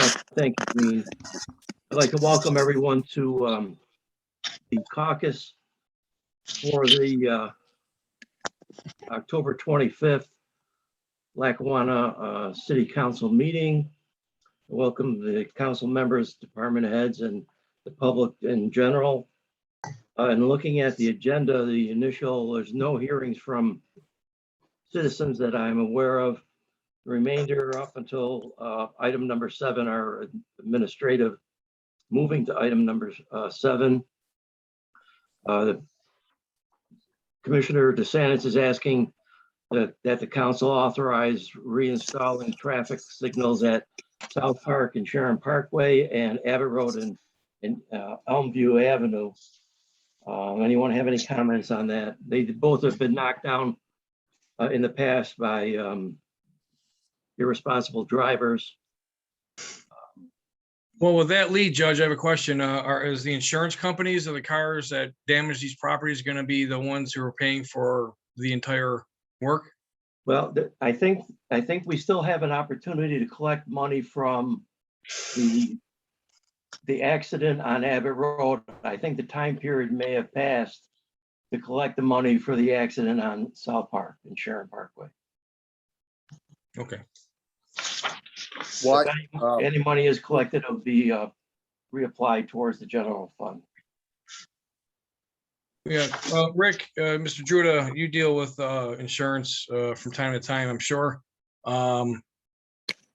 Thank you, Dean. I'd like to welcome everyone to the caucus for the October 25th Lackawanna City Council meeting. Welcome the council members, department heads, and the public in general. And looking at the agenda, there's no hearings from citizens that I'm aware of. The remainder up until item number 7 are administrative. Moving to item number 7, Commissioner DeSantis is asking that the council authorize reinstalling traffic signals at South Park and Sharon Parkway and Abbott Road and Elmview Avenue. Anyone have any comments on that? They both have been knocked down in the past by irresponsible drivers. Well, with that lead, Judge, I have a question. Is the insurance companies of the cars that damage these properties going to be the ones who are paying for the entire work? Well, I think we still have an opportunity to collect money from the accident on Abbott Road. I think the time period may have passed to collect the money for the accident on South Park and Sharon Parkway. Okay. What? Any money is collected will be reapplied towards the general fund. Yeah, Rick, Mr. Druda, you deal with insurance from time to time, I'm sure.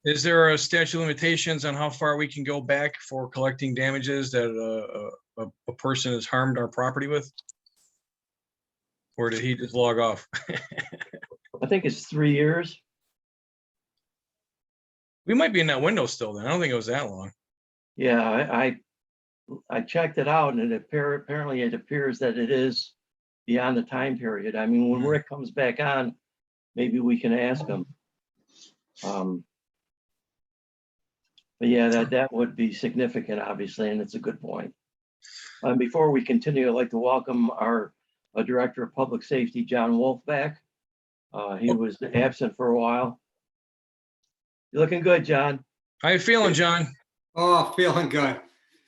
Is there a statute of limitations on how far we can go back for collecting damages that a person has harmed our property with? Or did he just log off? I think it's 3 years. We might be in that window still then. I don't think it was that long. Yeah, I checked it out, and apparently it appears that it is beyond the time period. I mean, when Rick comes back on, maybe we can ask him. But yeah, that would be significant, obviously, and it's a good point. Before we continue, I'd like to welcome our Director of Public Safety, John Wolf, back. He was absent for a while. You're looking good, John. How you feeling, John? Oh, feeling good.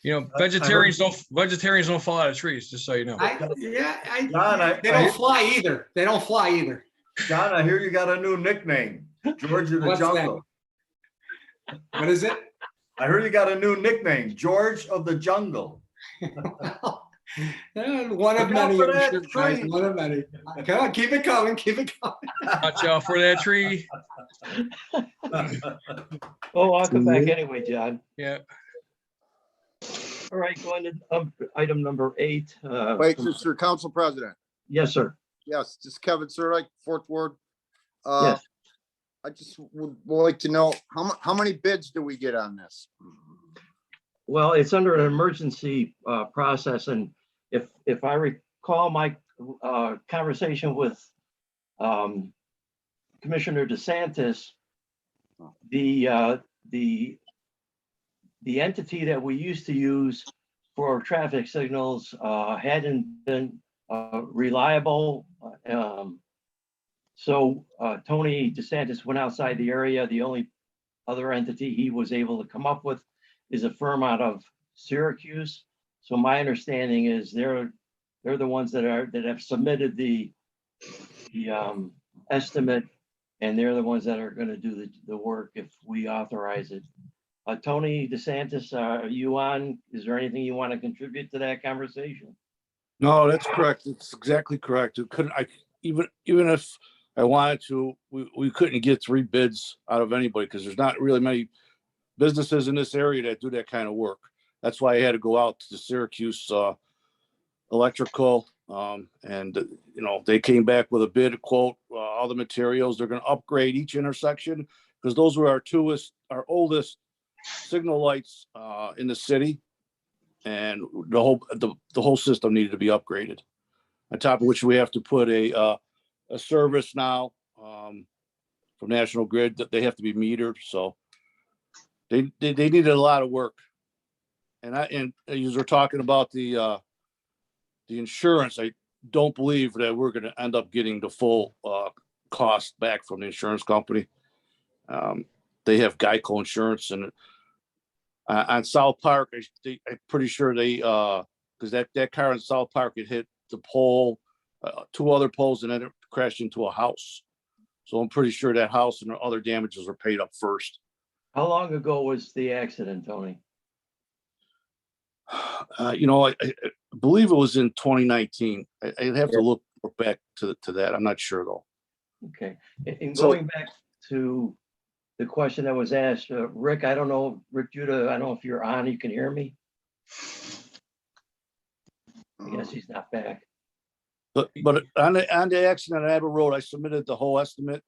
You know, vegetarians don't fall out of trees, just so you know. They don't fly either. They don't fly either. John, I hear you got a new nickname, George of the What's Jungle. that? What is it? I heard you got a new nickname, George of the Jungle. One of many. One of many. Come on, keep it coming. Keep it coming. Watch out for that tree. Oh, I'll come back anyway, John. Yeah. All right, going to item number 8. Wait, Mr. Council President. Yes, sir. Yes, this is Kevin Sirdike, Fourth Ward. Yes. I just would like to know how many bids do we get on this? Well, it's under an emergency process, and if I recall my conversation with Commissioner DeSantis, the entity that we used to use for traffic signals hadn't been reliable. So Tony DeSantis went outside the area. The only other entity he was able to come up with is a firm out of Syracuse. So my understanding is they're the ones that have submitted the estimate, and they're the ones that are going to do the work if we authorize it. Tony DeSantis, are you on? Is there anything you want to contribute to that conversation? No, that's correct. It's exactly correct. Even if I wanted to, we couldn't get 3 bids out of anybody because there's not really many businesses in this area that do that kind of work. That's why I had to go out to the Syracuse Electrical, and they came back with a bid quote, all the materials. They're going to upgrade each intersection because those were our oldest signal lights in the city, and the whole system needed to be upgraded. On top of which we have to put a service now from National Grid that they have to be metered. So they needed a lot of work. And as we're talking about the insurance, I don't believe that we're going to end up getting the full cost back from the insurance company. They have Geico insurance, and On South Park, I'm pretty sure they, because that car in South Park, it hit the pole, two other poles, and then it crashed into a house. So I'm pretty sure that house and the other damages were paid up first. How long ago was the accident, Tony? You know, I believe it was in 2019. I'd have to look back to that. I'm not sure though. Okay, and So- going back to the question that was asked, Rick, I don't know, Rick Judah, I don't know if you're on, you can hear me? I guess he's not back. But on the accident on Abbott Road, I submitted the whole estimate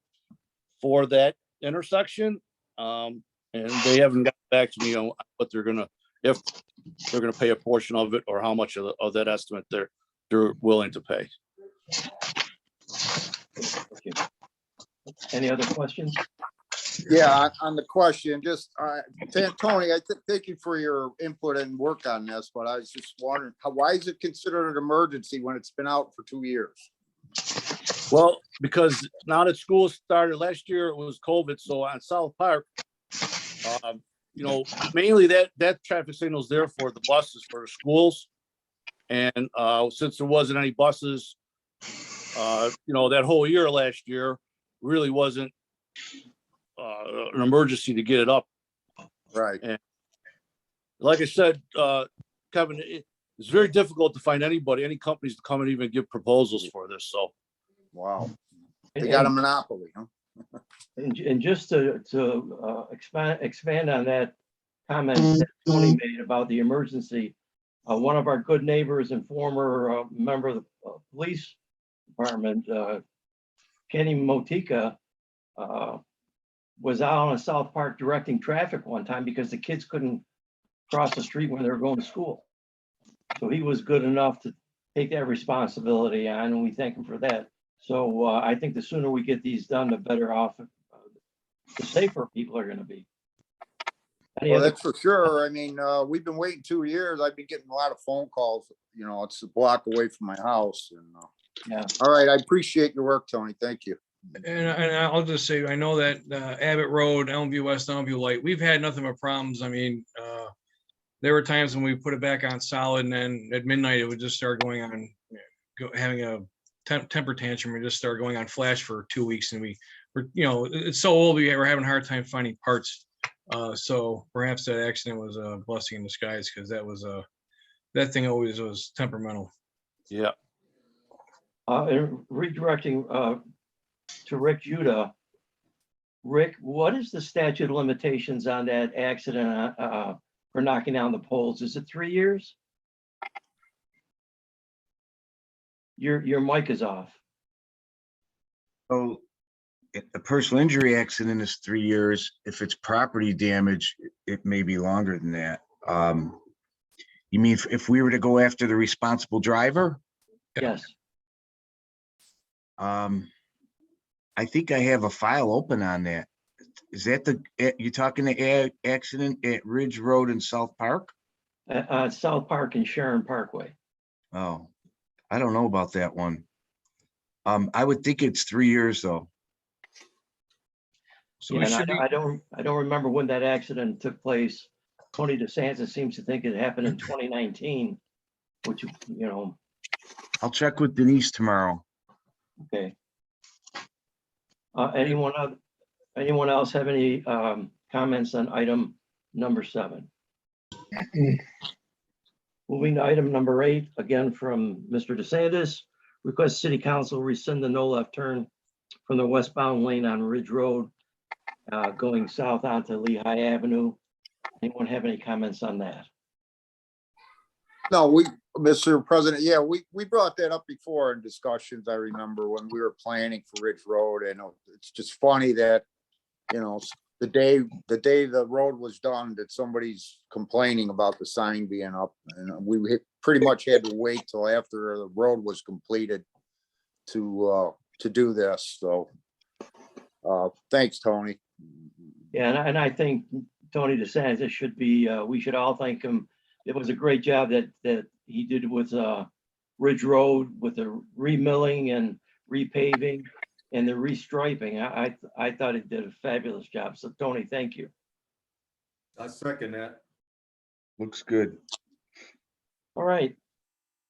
for that intersection. And they haven't got back to me on what they're gonna, if they're gonna pay a portion of it or how much of that estimate they're willing to pay. Okay. Any other questions? Yeah, on the question, just, Tony, thank you for your input and work on this, but I was just wondering, why is it considered an emergency when it's been out for 2 years? Well, because now that school started last year, it was COVID. So on South Park, you know, mainly that traffic signal is there for the buses for the schools. And since there wasn't any buses, you know, that whole year last year really wasn't an emergency to get it up. Right. And like I said, Kevin, it's very difficult to find any companies to come and even give proposals for this. So, Wow. They got a monopoly, huh? And just to expand on that comment that Tony made about the emergency, one of our good neighbors and former member of the police department, Kenny Motika, was out on South Park directing traffic one time because the kids couldn't cross the street when they were going to school. So he was good enough to take that responsibility on, and we thank him for that. So I think the sooner we get these done, the better off, the safer people are going to be. Any Well, other- that's for sure. I mean, we've been waiting 2 years. I've been getting a lot of phone calls. You know, it's a block away from my house. And Yeah. all right, I appreciate your work, Tony. Thank you. And I'll just say, I know that Abbott Road, Elmview West, Elmview Light, we've had nothing but problems. I mean, there were times when we put it back on solid, and then at midnight it would just start going on, having a temper tantrum, and just start going on flash for 2 weeks. And we're, you know, it's so old, we're having a hard time finding parts. So perhaps that accident was a blessing in disguise, because that thing always was temperamental. yeah. And redirecting to Rick Judah. Rick, what is the statute of limitations on that accident for knocking down the poles? Is it 3 years? Your mic is off. So if a personal injury accident is 3 years. If it's property damage, it may be longer than that. You mean if we were to go after the responsible driver? Yes. I think I have a file open on that. Is that you talking the accident at Ridge Road in South Park? South Park and Sharon Parkway. Oh, I don't know about that one. I would think it's 3 years though. So Yeah, we and should be, I don't remember when that accident took place. Tony DeSantis seems to think it happened in 2019, which, you know, I'll check with Denise tomorrow. okay. Anyone else have any comments on item number 7? Moving to item number 8, again from Mr. DeSantis, request City Council rescind the no left turn from the westbound lane on Ridge Road, going south onto Lehigh Avenue. Anyone have any comments on that? No, Mr. President, yeah, we brought that up before in discussions. I remember when we were planning for Ridge Road, and it's just funny that, you know, the day the road was done, that somebody's complaining about the sign being up, and we pretty much had to wait till after the road was completed to do this. So, thanks, Tony. Yeah, and I think Tony DeSantis should be, we should all thank him. It was a great job that he did with Ridge Road, with the remilling and repaving and the restriping. I thought he did a fabulous job. So Tony, thank you. I second that. Looks good. All right.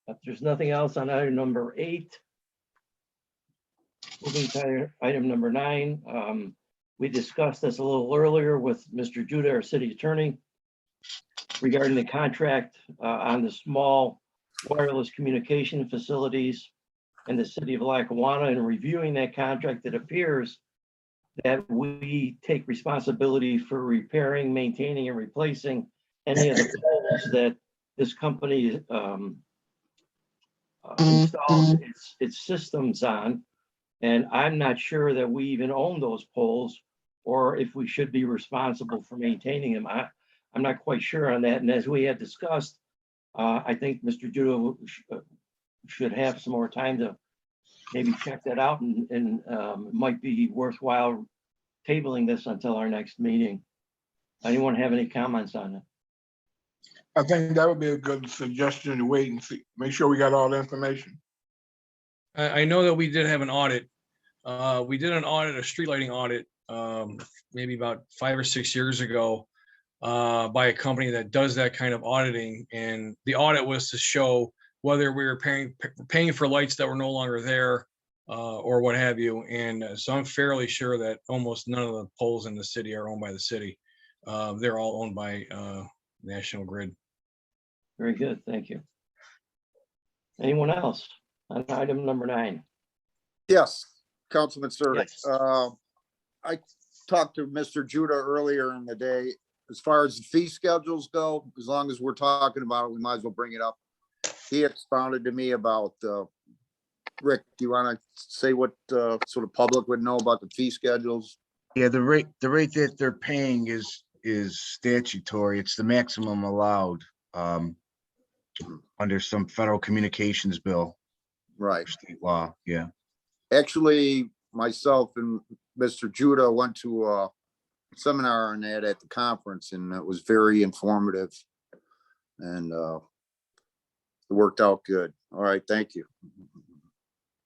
If there's nothing else on item number 8, moving to item number 9, we discussed this a little earlier with Mr. Judah, our city attorney, regarding the contract on the small wireless communication facilities in the city of Lackawanna. And reviewing that contract, it appears that we take responsibility for repairing, maintaining, and replacing any of the poles that this company installs its systems on. And I'm not sure that we even own those poles or if we should be responsible for maintaining them. I'm not quite sure on that. And as we had discussed, I think Mr. Judah should have some more time to maybe check that out, and it might be worthwhile tabling this until our next meeting. Anyone have any comments on it? I think that would be a good suggestion to wait and see, make sure we got all the information. I know that we did have an audit. We did an audit, a street lighting audit, maybe about 5 or 6 years ago, by a company that does that kind of auditing. And the audit was to show whether we were paying for lights that were no longer there, or what have you. And so I'm fairly sure that almost none of the poles in the city are owned by the city. They're all owned by National Grid. Very good, thank you. Anyone else on item number 9? Yes, Councilman Sirdike. Yes. I talked to Mr. Judah earlier in the day. As far as the fee schedules go, as long as we're talking about it, we might as well bring it up. He expounded to me about, Rick, do you want to say what so the public would know about the fee schedules? Yeah, the rate that they're paying is statutory. It's the maximum allowed under some federal communications bill, Right. state law. Yeah. Actually, myself and Mr. Judah went to a seminar on that at the conference, and it was very informative, and it worked out good. All right, thank you.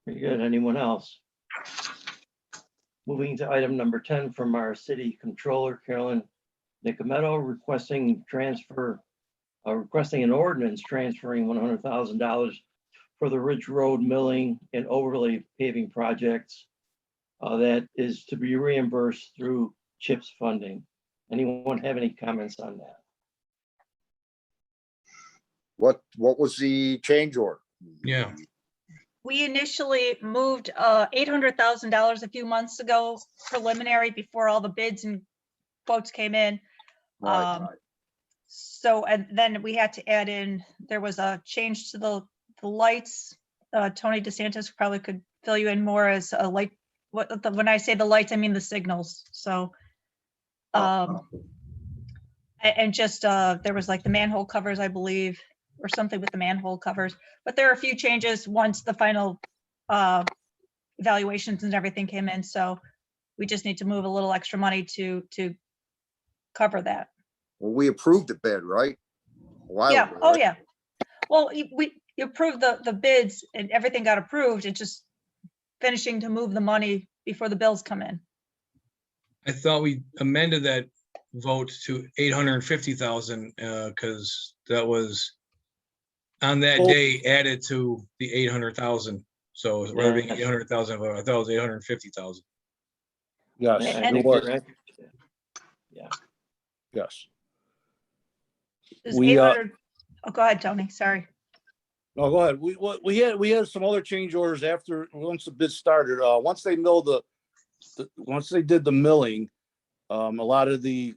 Very good. Anyone else? Moving to item number 10 from our city controller, Carolyn Nicometto, requesting an ordinance transferring $100,000 for the Ridge Road milling and overlay paving projects that is to be reimbursed through CHIPS funding. Anyone have any comments on that? What was the change order? Yeah. We initially moved $800,000 a few months ago, preliminary, before all the bids and quotes came in. Right, right. So, and then we had to add in, there was a change to the lights. Tony DeSantis probably could fill you in more as a light. When I say the lights, I mean the signals. So, and just there was like the manhole covers, I believe, or something with the manhole covers. But there are a few changes once the final evaluations and everything came in. So we just need to move a little extra money to cover that. Well, we approved the bid, right? A while Yeah. ago, Oh, right? yeah. Well, you approved the bids and everything got approved. It's just finishing to move the money before the bills come in. I thought we amended that vote to 850,000 because that was on that Oh. day added to the 800,000. So rather than Yeah. 800,000, I thought it was 850,000. Yes, I And- think it was. you're right. Yeah. Yes. There's We, 800 Oh, go ahead, Tony. Sorry. No, go ahead. We had some other change orders once the bid started. Once they milled once they did the milling, a lot of the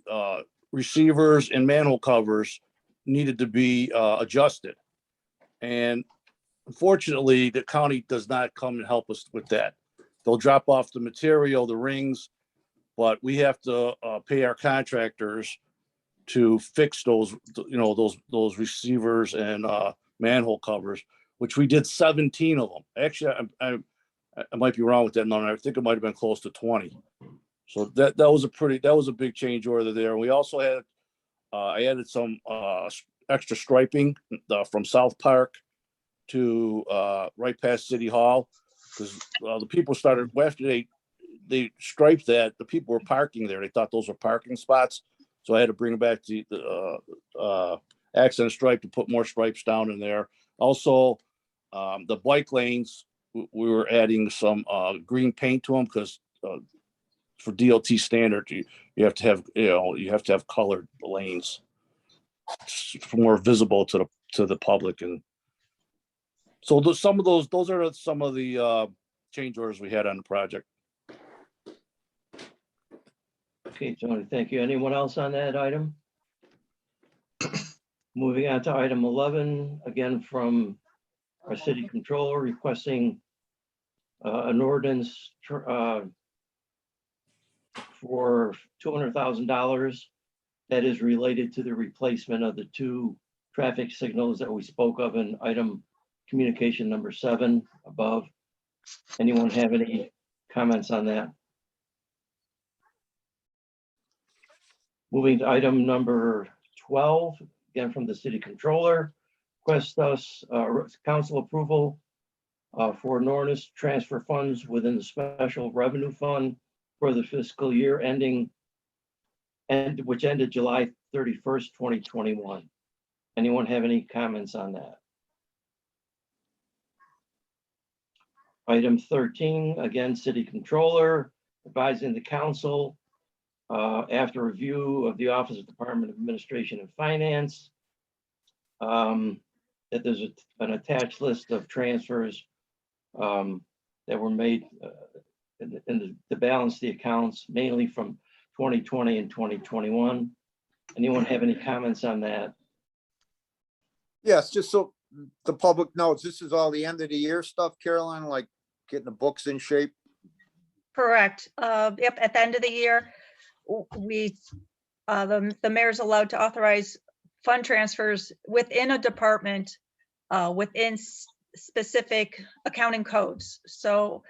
receivers and manhole covers needed to be adjusted. And unfortunately, the county does not come and help us with that. They'll drop off the material, the rings, but we have to pay our contractors to fix those, those receivers and manhole covers, which we did 17 of them. Actually, I might be wrong with that number. I think it might have been close to 20. So that was a big change order there. We also had I added some extra striping from South Park to right past City Hall, because the people started after they striped that, the people were parking there. They thought those were parking spots. So I had to bring back the accent stripe to put more stripes down in there. Also, the bike lanes, we were adding some green paint to them because for DOT standard, you have to have, you have to have colored lanes. It's more visible to the public. And so some of those are some of the change orders we had on the project. Okay, Tony, thank you. Anyone else on that item? Moving on to item 11, again from our city controller requesting an ordinance for $200,000 that is related to the replacement of the 2 traffic signals that we spoke of in item communication number 7 above. Anyone have any comments on that? Moving to item number 12, again from the city controller, request us council approval for an ordinance to transfer funds within the special revenue fund for the fiscal year which ended July 31st, 2021. Anyone have any comments on that? Item 13, again, city controller advising the council after review of the Office of Department of Administration and Finance, that there's an attached list of transfers that were made to balance the accounts, mainly from 2020 and 2021. Anyone have any comments on that? Yes, just so the public knows, this is all the end of the year stuff, Caroline, like getting the books in shape. Correct. Yep, at the end of the year, the mayor's allowed to authorize fund transfers within a department, within specific accounting codes. So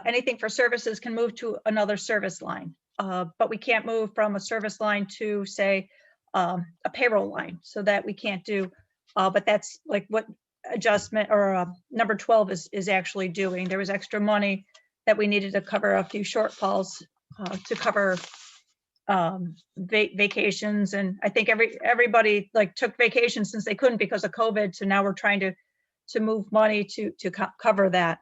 anything for services can move to another service line, but we can't move from a service line to, say, a payroll line. So that we can't do, but that's like what adjustment or number 12 is actually doing. There was extra money that we needed to cover a few shortfalls to cover vacations, and I think everybody like took vacation since they couldn't because of COVID. So now we're trying to move money to cover that.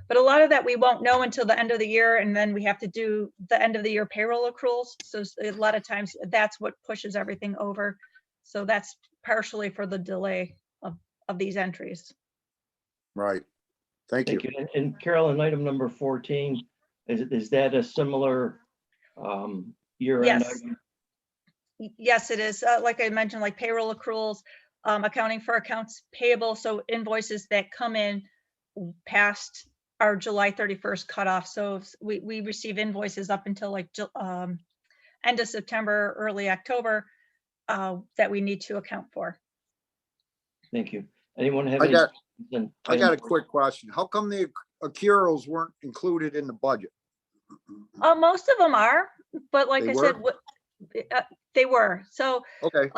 But a lot of that we won't know until the end of the year, and then we have to do the end of the year payroll accruals. So a lot of times that's what pushes everything over. So that's partially for the delay of these entries. Right. Thank you. And Carolyn, item number 14, is that a similar year-end Yes. item? Yes, it is. Like I mentioned, like payroll accruals, accounting for accounts payable. So invoices that come in past our July 31st cutoff. So we receive invoices up until like end of September, early October, that we need to account for. Thank you. Anyone have I any? got a quick question. How come the Acuros weren't included in the budget? Most of them are, but like They I were? said, they were. So, Okay,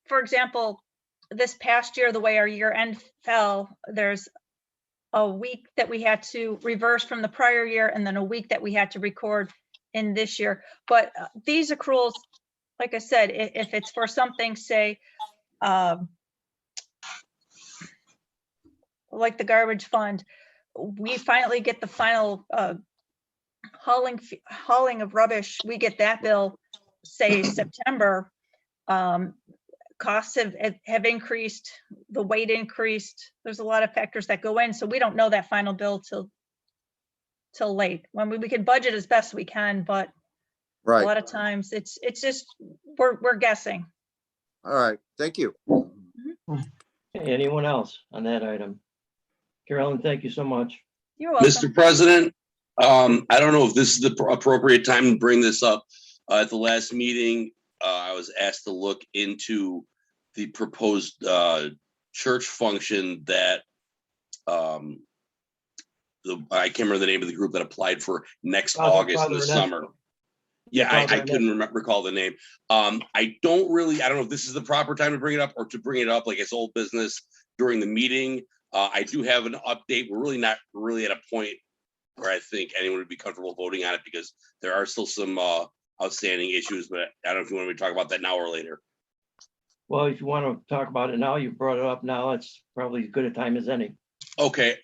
for example, this past year, the way our year end fell, there's a week that we had to reverse from the prior year, and then a week that we had to record in this year. But these accruals, like I said, if it's for something, say, like the garbage fund, we finally get the final hauling of rubbish. We get that bill, say September. Costs have increased, the weight increased. There's a lot of factors that go in, so we don't know that final bill till late. When we can budget as best we can, but a right. lot of times it's just we're guessing. All right. Thank you. Anyone else on that item? Carolyn, thank you so much. You're welcome. Mr. President, I don't know if this is the appropriate time to bring this up. At the last meeting, I was asked to look into the proposed church function that I can't remember the name of the group that applied for next August in the summer. Yeah, I couldn't recall the name. I don't know if this is the proper time to bring it up or to bring it up like it's old business during the meeting. I do have an update. We're really not really at a point where I think anyone would be comfortable voting on it because there are still some outstanding issues, but I don't know if you want me to talk about that now or later. Well, if you want to talk about it now, you brought it up now, it's probably as good a time as any. Okay,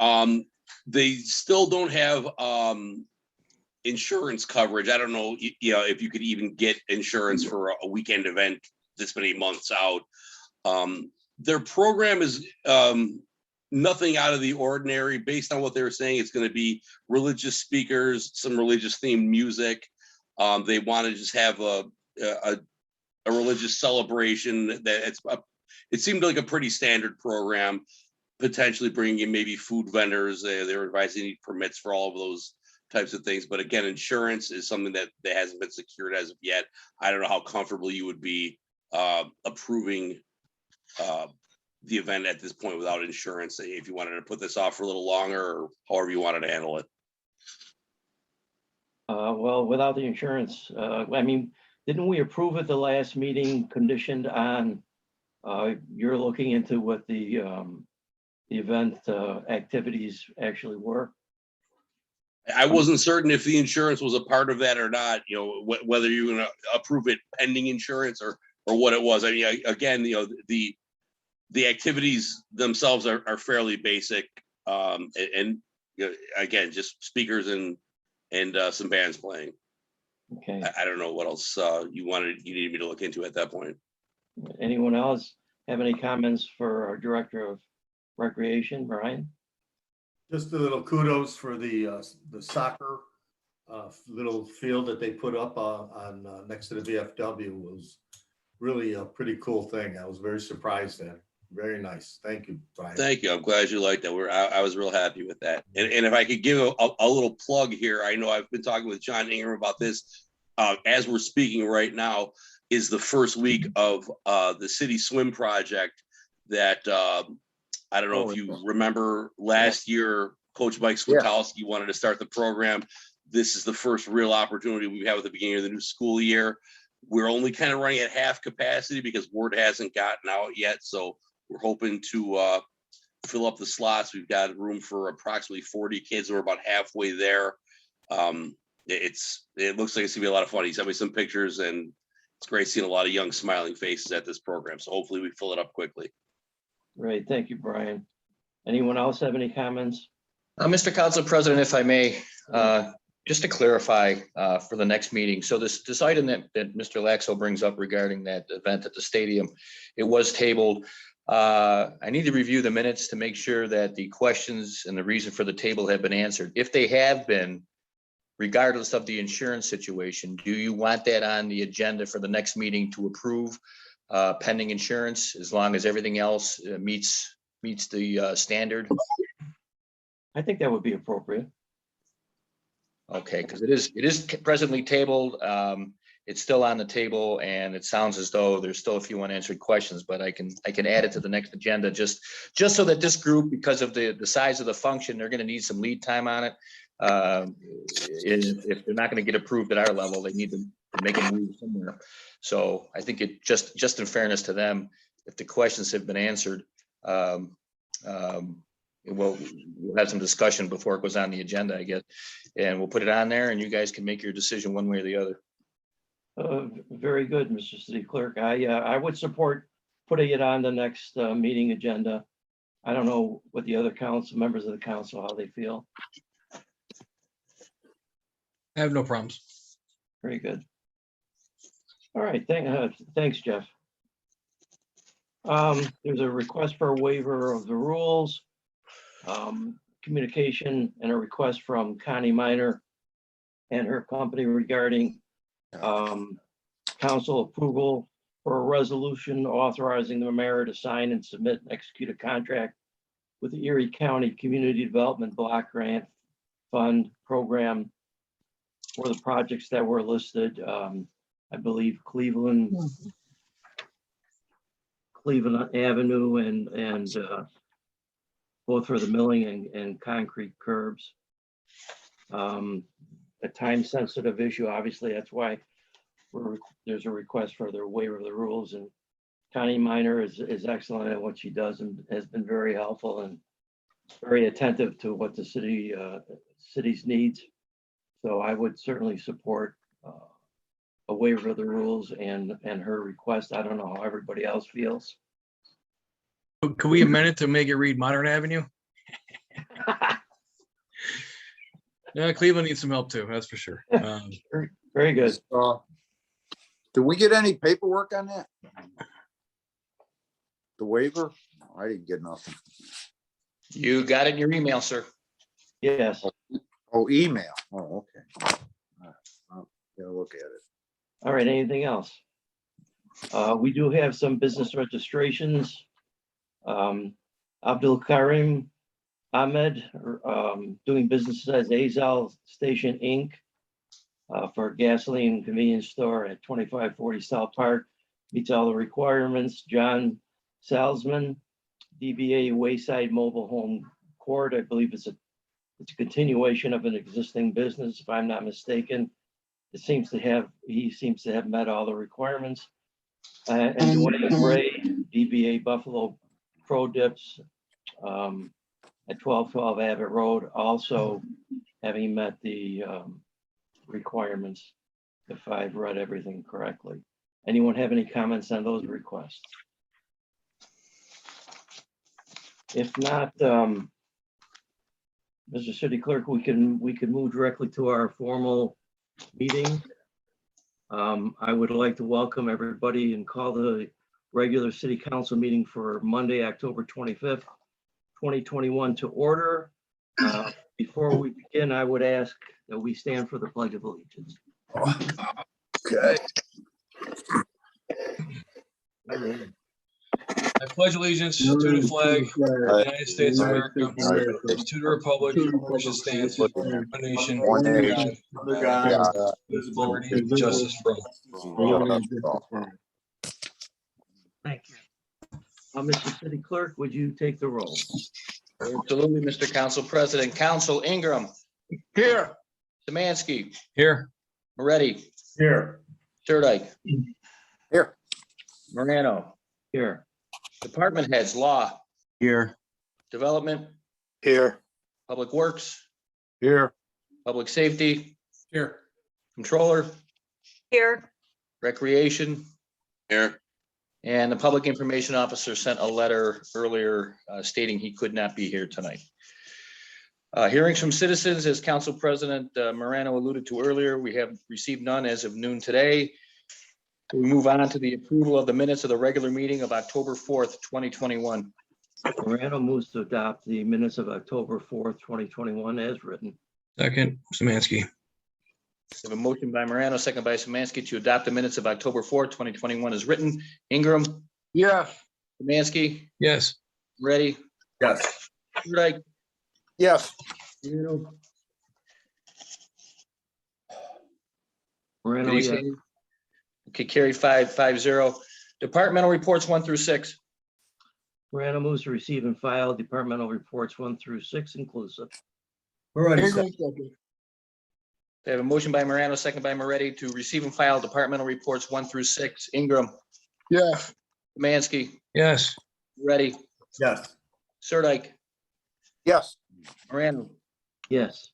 they still don't have insurance coverage. I don't know, you know, if you could even get insurance for a weekend event this many months out. Their program is nothing out of the ordinary. Based on what they were saying, it's going to be religious speakers, some religious themed music. They want to just have a religious celebration. It seemed like a pretty standard program. Potentially bringing in maybe food vendors. They were advising need permits for all of those types of things. But again, insurance is something that hasn't been secured as of yet. I don't know how comfortable you would be approving the event at this point without insurance, if you wanted to put this off for a little longer or however you wanted to handle it. Well, without the insurance, I mean, didn't we approve at the last meeting conditioned on you're looking into what the event activities actually were? I wasn't certain if the insurance was a part of that or not, you know, whether you're going to approve it pending insurance or what it was. I mean, again, you know, the activities themselves are fairly basic. And you know, again, just speakers and some bands playing. Okay. I don't know what else you needed me to look into at that point. Anyone else have any comments for our Director of Recreation, Brian? Just a little kudos for the soccer little field that they put up on next to the VFW. Was really a pretty cool thing. I was very surprised at. Very nice. Thank you, Brian. Thank you. I'm glad you liked that. I was real happy with that. And if I could give a little plug here, I know I've been talking with John Ingram about this. As we're speaking right now, is the first week of the City Swim Project that I don't know if you remember last year, Coach Mike Switowski wanted to start the program. This is the first real opportunity we have at the beginning of the new school year. We're only kind of running at half capacity because word hasn't gotten out yet. So we're hoping to fill up the slots. We've got room for approximately 40 kids. We're about halfway there. It looks like it's gonna be a lot of fun. He sent me some pictures and it's great seeing a lot of young smiling faces at this program. So hopefully we fill it up quickly. Great, thank you, Brian. Anyone else have any comments? Mr. Council President, if I may, just to clarify for the next meeting. So this item that Mr. Laxo brings up regarding that event at the stadium, it was tabled. I need to review the minutes to make sure that the questions and the reason for the table have been answered. If they have been, regardless of the insurance situation, do you want that on the agenda for the next meeting to approve pending insurance, as long as everything else meets the standard? I think that would be appropriate. Okay, because it is presently tabled. It's still on the table, and it sounds as though there's still a few unanswered questions, but I can add it to the next agenda just so that this group, because of the size of the function, they're going to need some lead time on it. If they're not going to get approved at our level, they need to make a move somewhere. So I think it just in fairness to them, if the questions have been answered, we'll have some discussion before it goes on the agenda, I guess, and we'll put it on there, and you guys can make your decision one way or the other. Very good, Mr. City Clerk. I would support putting it on the next meeting agenda. I don't know what the other members of the council, how they feel. I have no problems. Very good. All right, thanks, Jeff. There's a request for a waiver of the rules, communication, and a request from Connie Miner and her company regarding council approval for a resolution authorizing the mayor to sign and submit and execute a contract with the Erie County Community Development Block Grant Fund program for the projects that were listed. I believe Cleveland Avenue and both for the milling and concrete curbs. A time-sensitive issue, obviously, that's why there's a request for the waiver of the rules. And Connie Miner is excellent at what she does and has been very helpful and very attentive to what the city's needs. So I would certainly support a waiver of the rules and her request. I don't know how everybody else feels. Could we amend it to make it read Modern Avenue? Yeah, Cleveland needs some help too, that's for sure. Very good. Did we get any paperwork on that? The waiver? I didn't get nothing. You got it in your email, sir. Yes. Oh, email. Oh, okay. All right. I'll get a look at it. All right, anything else? We do have some business registrations. Abdul Karim Ahmed, doing business as Azal Station Inc. For a gasoline convenience store at 2540 South Park, meets all the requirements. John Salzman, DBA Wayside Mobile Home Court, I believe it's a continuation of an existing business, if I'm not mistaken. He seems to have met all the requirements. And Dwayne Gray, DBA Buffalo Pro Dips, at 1212 Abbott Road, also having met the requirements, if I've read everything correctly. Anyone have any comments on those requests? If not, Mr. City Clerk, we can move directly to our formal meeting. I would like to welcome everybody and call the regular City Council meeting for Monday, October 25th, 2021 to order. Before we begin, I would ask that we stand for the Pledge of Allegiance. Okay. I pledge allegiance to the flag of the United States of America, and to the republic which it stands, one nation, One under nation. God, Yeah. with liberty and justice for all. Thank you. Mr. City Clerk, would you take the roll? Absolutely, Mr. Council President. Council Ingram, Here. Samansky, Here, Moretti, Here. Sirdike, Here. Morano, Here. Department Heads, Law, Here, Development, Here. Public Works, Here, Public Safety, Here. Controller, Here, Recreation, Here, and the Public Information Officer sent a letter earlier stating he could not be here tonight. Hearings from citizens, as Council President Morano alluded to earlier, we have received none as of noon today. We move on to the approval of the minutes of the regular meeting of October 4th, 2021. Morano moves to adopt the minutes of October 4th, 2021 as written. second, Samansky. We have a motion by Morano, second by Samansky to adopt the minutes of October 4th, 2021 as written. Ingram, Yes. Samansky, Yes, Ready, Yes. Sirdike, Yes. Morano, Did he yes. say? Okay, carried 5-0. Departmental reports 1 through 6. Morano moves to receive and file departmental reports 1 through 6 inclusive. Already. Ingram second. They have a motion by Morano, second by Moretti to receive and file departmental reports 1 through 6. Ingram, Yes. Samansky, yes, Ready, Yes. Sirdike, Yes. Morano. Yes.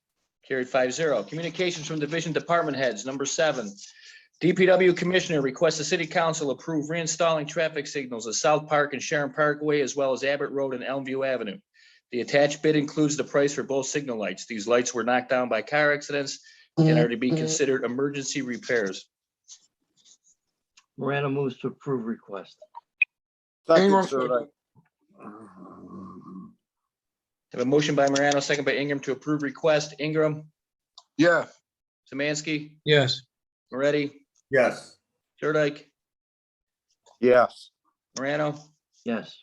Carried 5-0. Communications from division department heads, number 7. DPW Commissioner requests the City Council approve reinstalling traffic signals at South Park and Sharon Parkway, as well as Abbott Road and Elmview Avenue. The attached bid includes the price for both signal lights. These lights were knocked down by car accidents and are to be considered emergency repairs. Morano moves to approve request. Second, Ingram Sirdike. Have a motion by Morano, second by Ingram to approve request. Ingram, Yes. Samansky, yes, Moretti, Yes. Sirdike, Yes. Morano. Yes.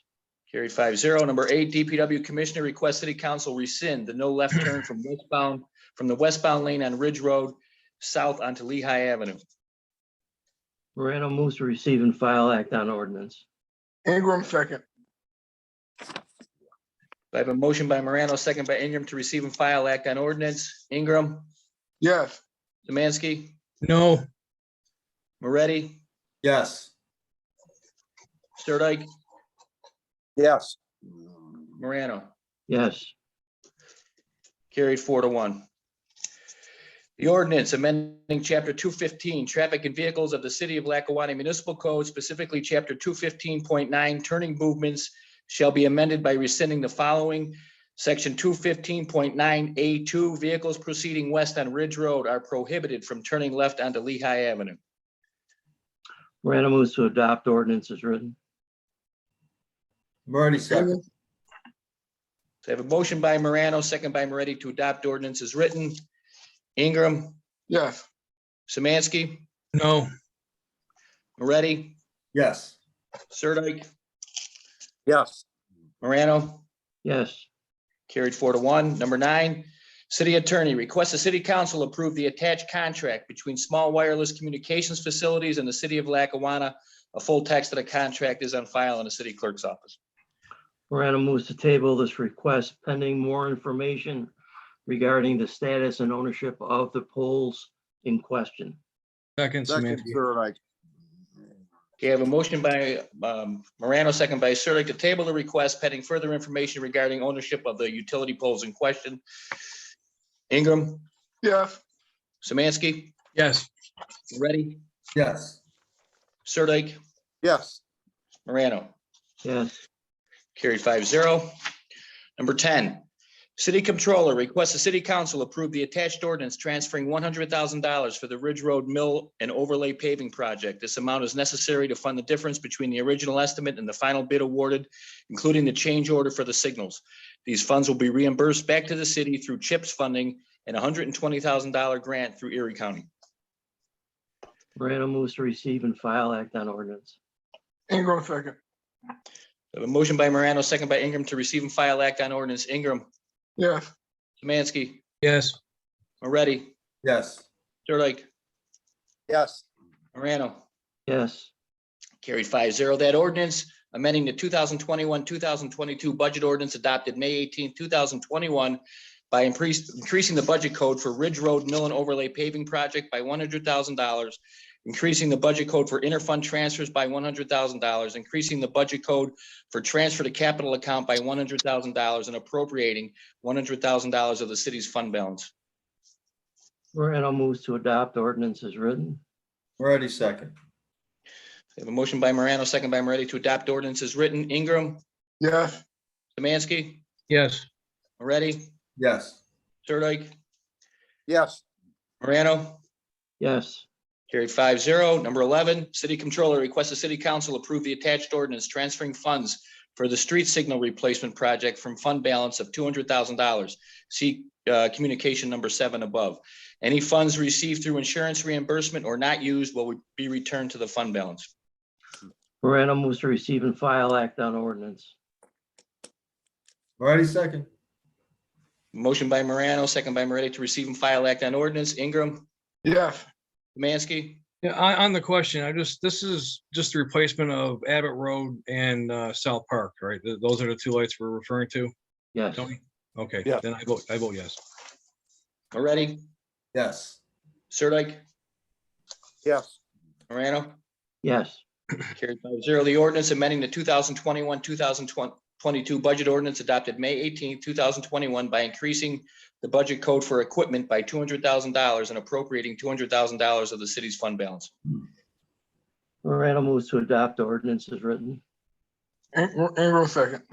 Carried 5-0. Number 8, DPW Commissioner requests City Council rescind the no left turn from the westbound lane on Ridge Road south onto Lehigh Avenue. Morano moves to receive and file act on ordinance. Ingram second. I have a motion by Morano, second by Ingram to receive and file act on ordinance. Ingram, Yes. Samansky, no, Moretti, Yes. Sirdike, Yes. Morano. Yes. Carried 4-1. The ordinance amending chapter 215, traffic and vehicles of the city of Lackawanna Municipal Code, specifically chapter 215.9, turning movements, shall be amended by rescinding the following. Section 215.9A2, vehicles proceeding west on Ridge Road are prohibited from turning left onto Lehigh Avenue. Morano moves to adopt ordinance as written. Moretti second. So I have a motion by Morano, second by Moretti to adopt ordinance as written. Ingram, yes, Samansky, No, Moretti, Yes. Sirdike, yes, Morano, Yes. carried 4-1. Number 9, city attorney requests the city council approve the attached contract between Small Wireless Communications Facilities and the city of Lackawanna. A full text of the contract is on file in the city clerk's office. Morano moves to table this request pending more information regarding the status and ownership of the poles in question. second, second, Samansky. Sirdike, Okay, I have a motion by Morano, second by Sirdike to table the request pending further information regarding ownership of the utility poles in question. Ingram, yes, Samansky, Yes, Moretti, Yes. Sirdike, yes, Morano. Yes. Carried 5-0. Number 10, city controller requests the city council approve the attached ordinance transferring $100,000 for the Ridge Road Mill and Overlay Paving Project. This amount is necessary to fund the difference between the original estimate and the final bid awarded, including the change order for the signals. These funds will be reimbursed back to the city through CHIPS funding and $120,000 grant through Erie County. Morano moves to receive and file act on ordinance. Ingram second, I have a motion by Morano, second by Ingram to receive and file act on ordinance. Ingram, yes, Samansky, yes, Moretti, Yes. Sirdike, yes, Morano. Yes. Carried 5-0. That ordinance amending the 2021-2022 budget ordinance adopted May 18, 2021 by increasing the budget code for Ridge Road Mill and Overlay Paving Project by $100,000, increasing the budget code for interfund transfers by $100,000, increasing the budget code for transfer to capital account by $100,000, and appropriating $100,000 of the city's fund balance. Morano moves to adopt ordinance as written. Moretti second. We have a motion by Morano, second by Moretti to adopt ordinance as written. Ingram, yes, Samansky, yes, Moretti, Yes. Sirdike, yes, Morano. Yes. Carried 5-0. Number 11, city controller requests the city council approve the attached ordinance transferring funds for the street signal replacement project from fund balance of $200,000. See communication number 7 above. Any funds received through insurance reimbursement or not used will be returned to the fund balance. Morano moves to receive and file act on ordinance. Moretti second. Motion by Morano, second by Moretti to receive and file act on ordinance. Ingram, yes, Samansky, yeah, on the question, this is just the replacement of Abbott Road and South Park, right? Those are the two lights we're referring to, Yes. Tony? Okay, Yeah. then I vote yes. Moretti, Yes. Sirdike, yes, Morano. Yes. Carried 5-0. The ordinance amending the 2021-2022 budget ordinance adopted May 18, 2021 by increasing the budget code for equipment by $200,000 and appropriating $200,000 of the city's fund balance. Morano moves to adopt ordinance as written. Ingram second,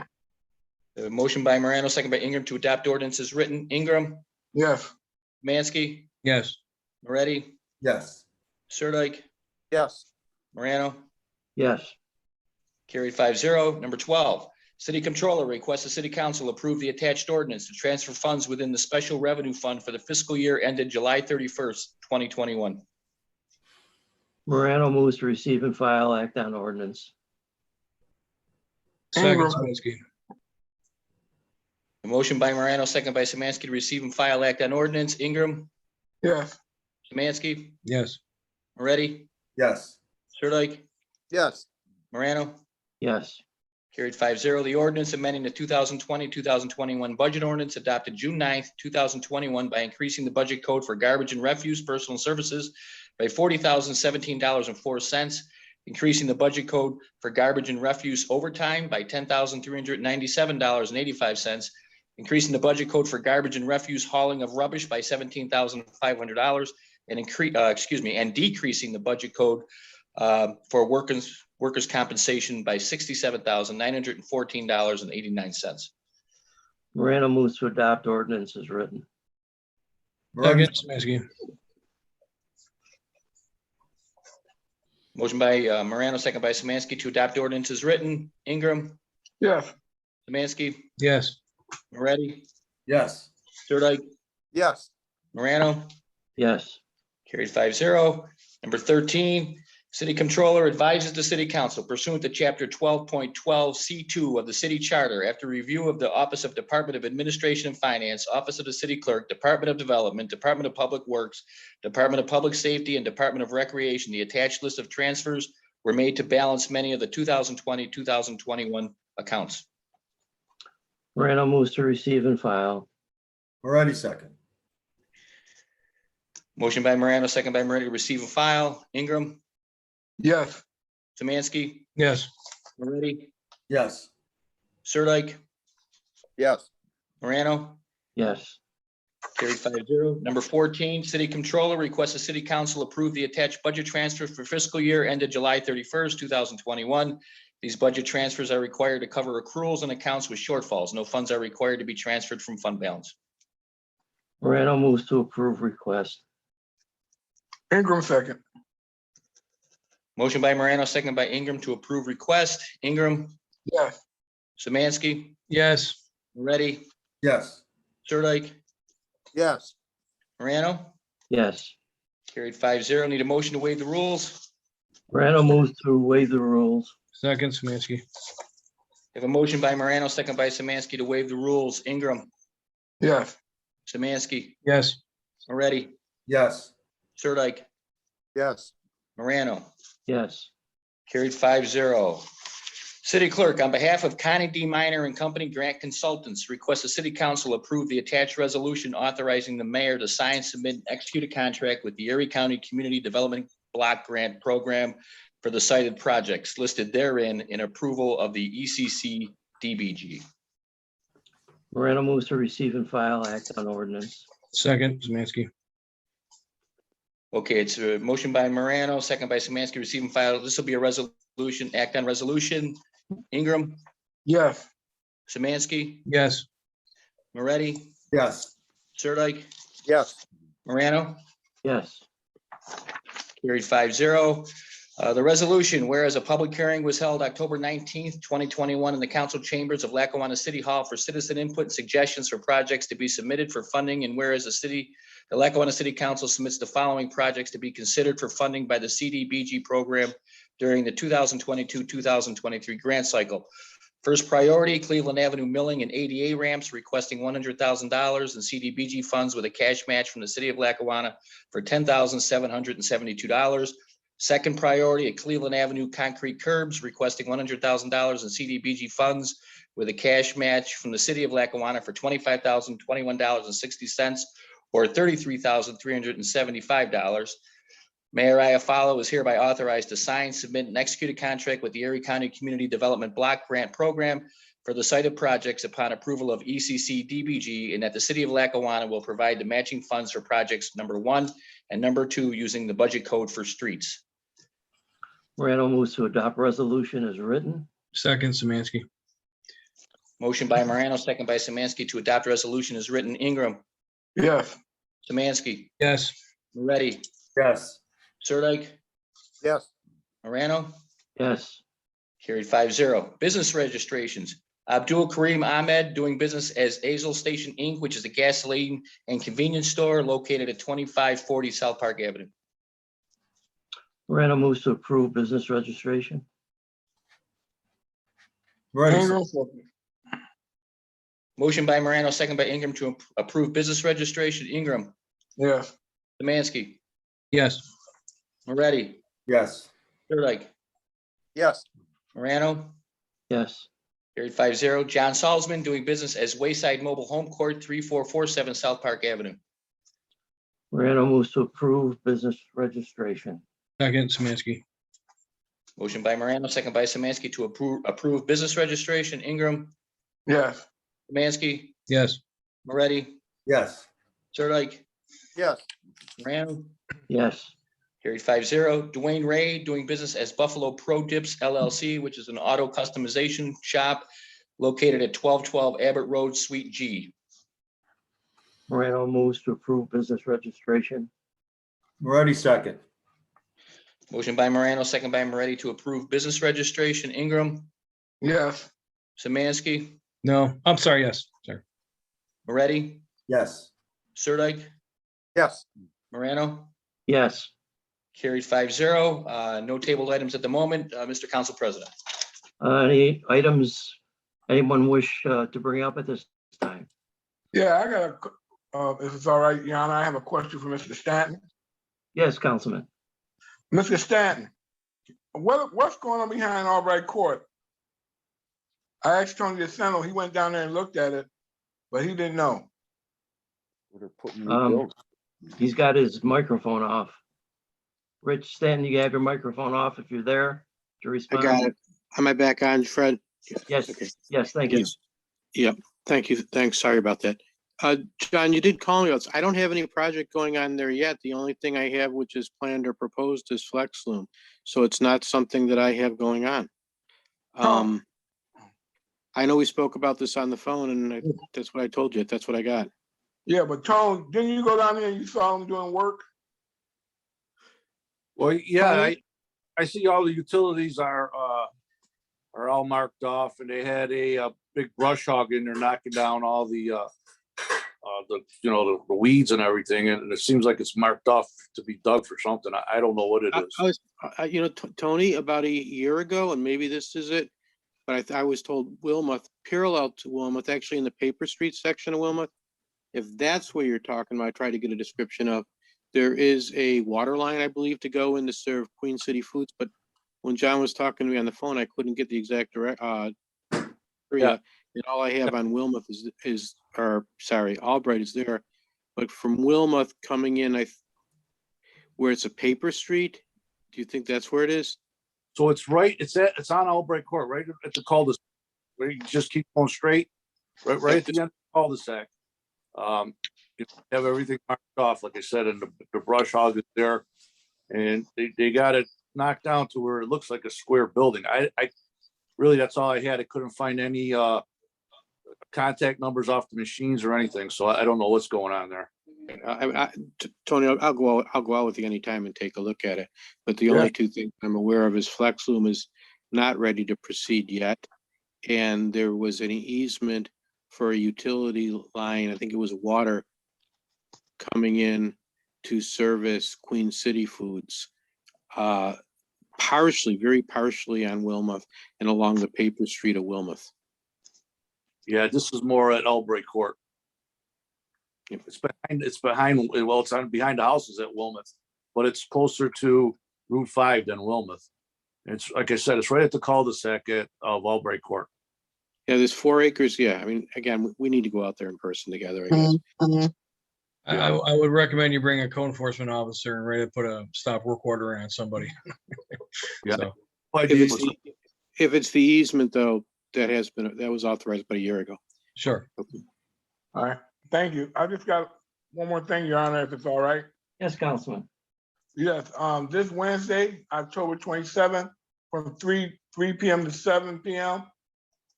A motion by Morano, second by Ingram to adopt ordinance as written. Ingram, yes, Mansky, Yes, Moretti, Yes. Sirdike, yes, Morano. Yes. Carried 5-0. Number 12, city controller requests the city council approve the attached ordinance to transfer funds within the special revenue fund for the fiscal year ended July 31st, 2021. Morano moves to receive and file act on ordinance. second, Ingram. Samansky. A motion by Morano, second by Samansky to receive and file act on ordinance. Ingram, yes, Samansky, Yes, Moretti, Yes. Sirdike, yes, Morano. Yes. Carried 5-0. The ordinance amending the 2020-2021 budget ordinance adopted June 9th, 2021 by increasing the budget code for garbage and refuse personal services by $40,017.04, increasing the budget code for garbage and refuse overtime by $10,397.85, increasing the budget code for garbage and refuse hauling of rubbish by $17,500 and and decreasing the budget code for workers' compensation by $67,914.89. Morano moves to adopt ordinance as written. Second, Samansky. Motion by Morano, second by Samansky to adopt ordinance as written. Ingram, yes, Samansky, Yes. Moretti, Yes. Sirdike, yes, Morano, Yes, carried 5-0. Number 13, city controller advises the city council pursuant to chapter 12.12C2 of the city charter, after review of the Office of Department of Administration and Finance, Office of the City Clerk, Department of Development, Department of Public Works, Department of Public Safety, and Department of Recreation, the attached list of transfers were made to balance many of the 2020, 2021 accounts. Morano moves to receive and file. Moretti second. Motion by Morano, second by Moretti to receive and file. Ingram, yes, Samansky, Yes. Moretti, Yes. Sirdike, yes, Morano, Yes, carried 5-0. Number 14, city controller requests the city council approve the attached budget transfer for fiscal year ended July 31st, 2021. These budget transfers are required to cover accruals and accounts with shortfalls. No funds are required to be transferred from fund balance. Morano moves to approve request. Ingram second, Motion by Morano, second by Ingram to approve request. Ingram, yes, Samansky, Yes. Moretti, Yes. Sirdike, yes, Morano, Yes, carried 5-0. Need a motion to waive the rules. Morano moves to waive the rules. Second, Samansky. Have a motion by Morano, second by Samansky to waive the rules. Ingram, yes, Samansky, Yes. Moretti, Yes. Sirdike, yes, Morano, Yes, carried 5-0. City clerk, on behalf of Connie D. Minor and Company Grant Consultants, requests the city council approve the attached resolution authorizing the mayor to sign, submit, and execute a contract with the Erie County Community Development Block Grant Program for the cited projects listed therein in approval of the ECC DBG. Morano moves to receive and file act on ordinance. Second, Samansky. Okay, it's a motion by Morano, second by Samansky, receive and file. This will be a resolution, act on resolution. Ingram, yes, Samansky, Yes. Moretti, Yes. Sirdike, yes, Morano, Yes, carried 5-0. The resolution, whereas a public hearing was held October 19th, 2021 in the council chambers of Lackawanna City Hall for citizen input and suggestions for projects to be submitted for funding, and whereas the Lackawanna City Council submits the following projects to be considered for funding by the CDBG program during the 2022-2023 grant cycle. First priority, Cleveland Avenue milling and ADA ramps, requesting $100,000 in CDBG funds with a cash match from the city of Lackawanna for $10,772. Second priority, at Cleveland Avenue concrete curbs, requesting $100,000 in CDBG funds with a cash match from the city of Lackawanna for $25,021.60 or $33,375. Mayor Iafallo is hereby authorized to sign, submit, and execute a contract with the Erie County Community Development Block Grant Program for the cited projects upon approval of ECC DBG, and that the city of Lackawanna will provide the matching funds for projects number 1 and number 2 using the budget code for streets. Morano moves to adopt resolution as written. Second, Samansky. Motion by Morano, second by Samansky to adopt resolution as written. Ingram, yes, Samansky, Yes. Moretti, Yes. Sirdike, yes, Morano, Yes, carried 5-0. Business registrations. Abdul Karim Ahmed, doing business as Azel Station Inc., which is a gasoline and convenience store located at 2540 South Park Avenue. Morano moves to approve business registration. Moretti Ingram second. second, Motion by Morano, second by Ingram to approve business registration. Ingram, yes, Samansky, Yes. Moretti, Yes. Sirdike, yes, Morano, Yes, carried 5-0. John Salzman, doing business as Wayside Mobile Home Court, 3447 South Park Avenue. Morano moves to approve business registration. Second, Samansky. Motion by Morano, second by Samansky to approve business registration. Ingram, yes, Samansky, Yes. Moretti, Yes. Sirdike, yes, Morano. yes, Carried 5-0. Dwayne Ray, doing business as Buffalo Pro Dips LLC, which is an auto customization shop located at 1212 Abbott Road, Suite G. Morano moves to approve business registration. Moretti second. Motion by Morano, second by Moretti to approve business registration. Ingram, Yes. Samansky, No, I'm sorry. Yes, sorry. Moretti, Yes. Sirdike, yes. Morano. Yes, Carried 5-0. No tabled items at the moment. Mr. Council President. any items anyone wish to bring up at this time? Yeah, I got if it's all right, Your Honor, I have a question for Mr. Stanton. Yes, Councilman. Mr. Stanton, what's going on behind Albright Court? I asked Tony DeSanto, he went down there and looked at it, but he didn't know. They're putting new buildings. He's got his microphone off. Rich Stanton, you have your microphone off if you're there to I respond. got it. Am I back on, Fred? Yes, Okay. yes, thank you. Yes. Yep. Thank you. Thanks. Sorry about that. John, you did call me. I don't have any project going on there yet. The only thing I have, which is planned or proposed, is Flex Loom. So it's not something that I have going on. I know we spoke about this on the phone, and that's what I told you. That's what I got. Yeah, but Tony, didn't you go down there and you saw him doing work? Well, yeah, I see all the utilities are all marked off, and they had a big brush hog in there knocking down all the the weeds and everything, and it seems like it's marked off to be dug for something. I don't know what it is. Tony, about a year ago, and maybe this is it, but I was told Wilmouth, parallel to Wilmouth, actually in the Paper Street section of Wilmouth, if that's what you're talking about, I tried to get a description of. There is a water line, I believe, to go in to serve Queen City Foods, but when John was talking to me on the phone, I couldn't get the exact area. And all I have on Wilmouth Albright is there. But from Wilmouth coming in, where it's a Paper Street, do you think that's where it is? So it's it's on Albright Court, right at the cul-de-sac, where you just keep going straight, right at the end of the cul-de-sac. You have everything marked off, like I said, and the brush hog is there, and they got it knocked down to where it looks like a square building. I really, that's all I had. I couldn't find any contact numbers off the machines or anything, so I don't know what's going on there. Tony, I'll go out with you anytime and take a look at it. But the only two things I'm aware of is Flex Loom is not ready to proceed yet, and there was an easement for a utility line. I think it was water coming in to service Queen City Foods, very partially on Wilmouth and along the Paper Street of Wilmouth. Yeah, this is more at Albright Court. It's behind the houses at Wilmouth, but it's closer to Route 5 than Wilmouth. It's like I said, it's right at the cul-de-sac of Albright Court. Yeah, there's 4 acres. Yeah, I mean, again, we need to go out there in person together, I guess. I would recommend you bring a code enforcement officer and ready to put a stop work order on somebody. Yeah. So, If it's the easement, though, that was authorized about a year ago. sure. Okay. All right, thank you. I just got one more thing, Your Honor, if it's all right. Yes, Councilman. Yes, this Wednesday, October 27th, from 3 p.m. to 7 p.m.,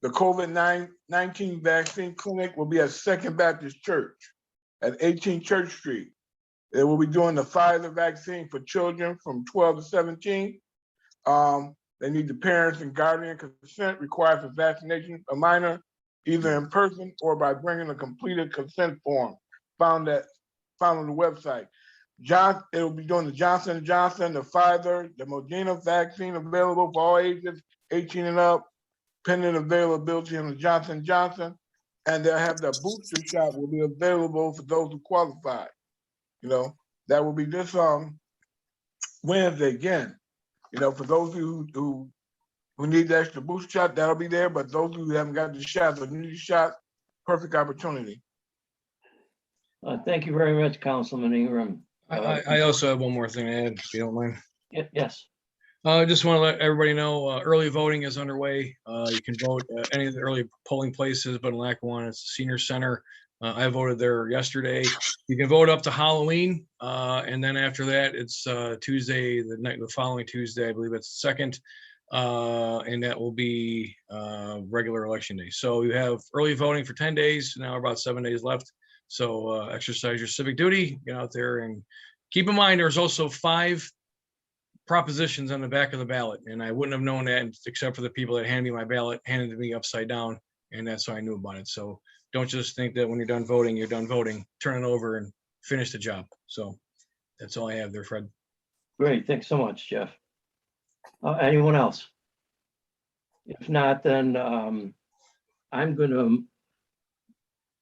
the COVID-19 vaccine clinic will be at Second Baptist Church at 18 Church Street. They will be doing the Pfizer vaccine for children from 12 to 17. They need the parents and guardian consent required for vaccination of minor, either in person or by bringing a completed consent form found on the website. It will be doing the Johnson & Johnson, the Pfizer, the Moderna vaccine available for all ages, 18 and up, pending availability on the Johnson & Johnson. And they'll have the booster shot will be available for those who qualify. That will be this Wednesday again. For those of you who need the extra booster shot, that'll be there. But those who haven't got the shot or need the shot, perfect opportunity. Thank you very much, Councilman Ingram. I also have one more thing to add, if you don't mind. Yes. Just want to let everybody know, early voting is underway. You can vote at any of the early polling places, but in Lackawanna, it's the senior center. I voted there yesterday. You can vote up to Halloween, and then after that, it's Tuesday, the following Tuesday, I believe it's the 2nd, and that will be regular election day. So you have early voting for 10 days. Now about 7 days left. So exercise your civic duty, get out there, and keep in mind there's also 5 propositions on the back of the ballot, and I wouldn't have known that except for the people that handed me my ballot, handed it to me upside down, and that's how I knew about it. So don't just think that when you're done voting, you're done voting. Turn it over and finish the job. So that's all I have there, Fred. Great, thanks so much, Jeff. Anyone else? If not, then I'm going to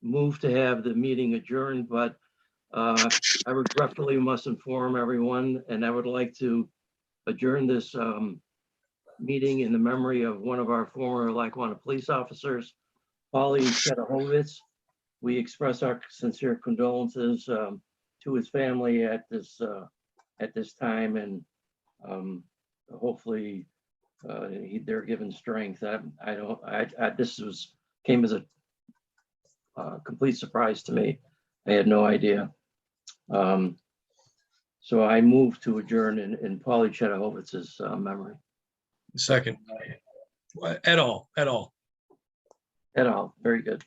move to have the meeting adjourned, but I regretfully must inform everyone, and I would like to adjourn this meeting in the memory of one of our former Lackawanna police officers, Paulie Chetahovitz. We express our sincere condolences to his family at this time, and hopefully they're given strength. This came as a complete surprise to me. I had no idea. So I move to adjourn in Paulie Chetahovitz's memory. Second. At all. Et al. Very good.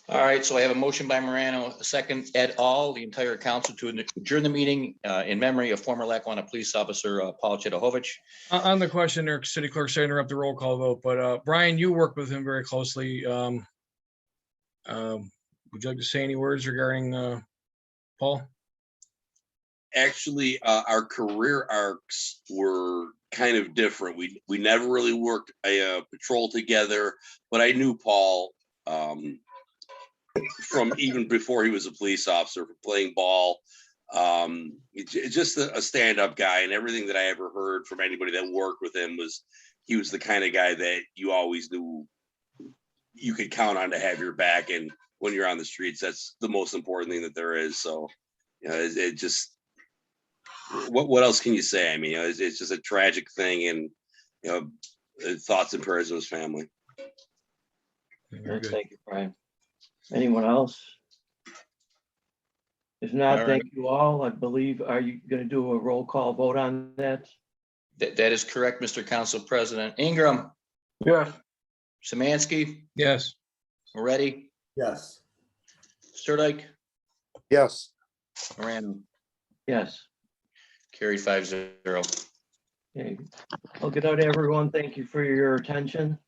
All right, so I have a motion by Morano, a second et al., the entire council to adjourn the meeting in memory of former Lackawanna police officer Paul Chetahovich. On the question there, City Clerk, sorry to interrupt the roll call vote, but Brian, you work with him very closely. Would you like to say any words regarding Paul? Actually, our career arcs were kind of different. We never really worked a patrol together, but I knew Paul from even before he was a police officer, playing ball. Just a stand-up guy, and everything that I ever heard from anybody that worked with him was he was the kind of guy that you always knew you could count on to have your back. And when you're on the streets, that's the most important thing that there is. So, you know, it just, what else can you say? I mean, you know, it's just a tragic thing, and you know, thoughts and prayers of his family. Thank you, Brian. Anyone else? If not, All thank you all. I believe, are you going to do a roll call vote on that? That is correct, Mr. Council President. Ingram, Yes. Samansky, Yes. Moretti, Yes. Sirdike, Yes. Morano. Yes. Carried 5-0. Okay. Well, good night, everyone. Thank you for your attention.